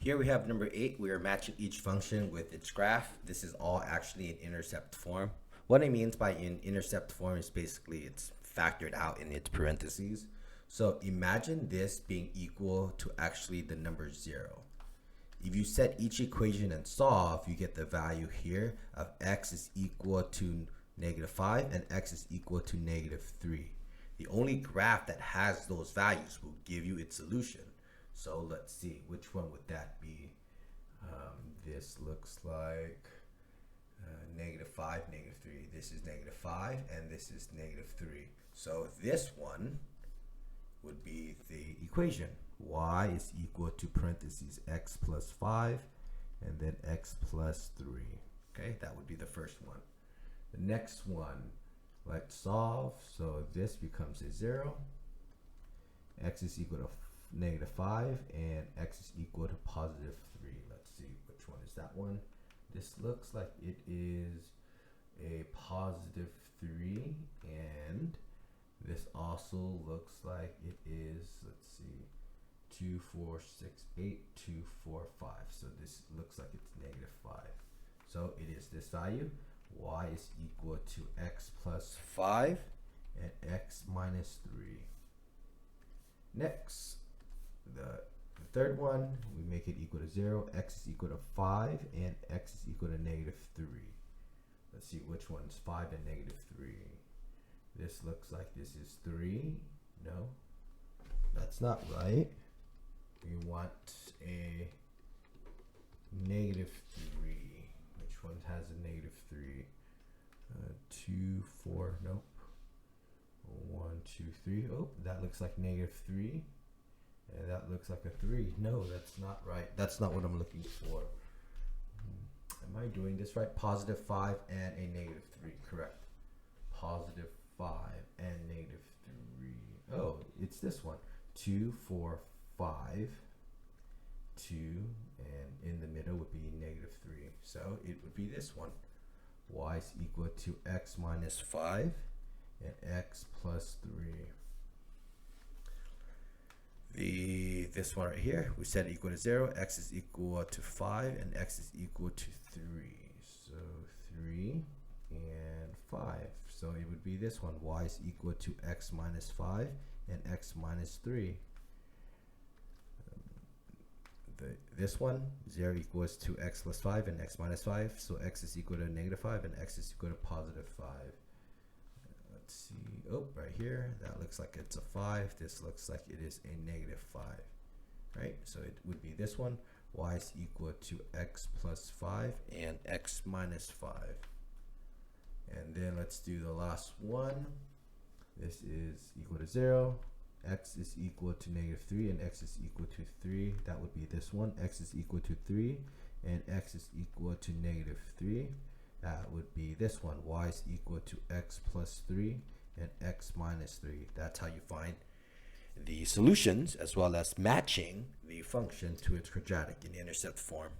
Here we have number 8. We are matching each function with its graph. This is all actually in intercept form. What it means by in intercept form is basically it's factored out in its parentheses. So imagine this being equal to actually the number 0. If you set each equation and solve, you get the value here of x is equal to -5 and x is equal to -3. The only graph that has those values will give you its solution. So let's see, which one would that be? This looks like -5, -3. This is -5, and this is -3. So this one would be the equation. Y is equal to parentheses x plus 5, and then x plus 3. Okay, that would be the first one. The next one, let's solve. So this becomes a 0. X is equal to -5 and x is equal to +3. Let's see, which one is that one? This looks like it is a +3, and this also looks like it is, let's see, 2, 4, 6, 8, 2, 4, 5. So this looks like it's -5. So it is this value. Y is equal to x plus 5 and x minus 3. Next, the third one, we make it equal to 0. X is equal to 5 and x is equal to -3. Let's see which one's 5 and -3. This looks like this is 3. No, that's not right. We want a -3. Which one has a -3? 2, 4, nope. 1, 2, 3. Oh, that looks like -3. And that looks like a 3. No, that's not right. That's not what I'm looking for. Am I doing this right? +5 and a -3. Correct. +5 and -3. Oh, it's this one. 2, 4, 5, 2, and in the middle would be -3. So it would be this one. Y is equal to x minus 5 and x plus 3. This one right here, we set it equal to 0. X is equal to 5 and x is equal to 3. So 3 and 5. So it would be this one. Y is equal to x minus 5 and x minus 3. This one, 0 equals to x plus 5 and x minus 5. So x is equal to -5 and x is equal to +5. Let's see. Oh, right here, that looks like it's a 5. This looks like it is a -5. Right? So it would be this one. Y is equal to x plus 5 and x minus 5. And then let's do the last one. This is equal to 0. X is equal to -3 and x is equal to 3. That would be this one. X is equal to 3 and x is equal to -3. That would be this one. Y is equal to x plus 3 and x minus 3. That's how you find the solutions as well as matching the function to its quadratic in intercept form.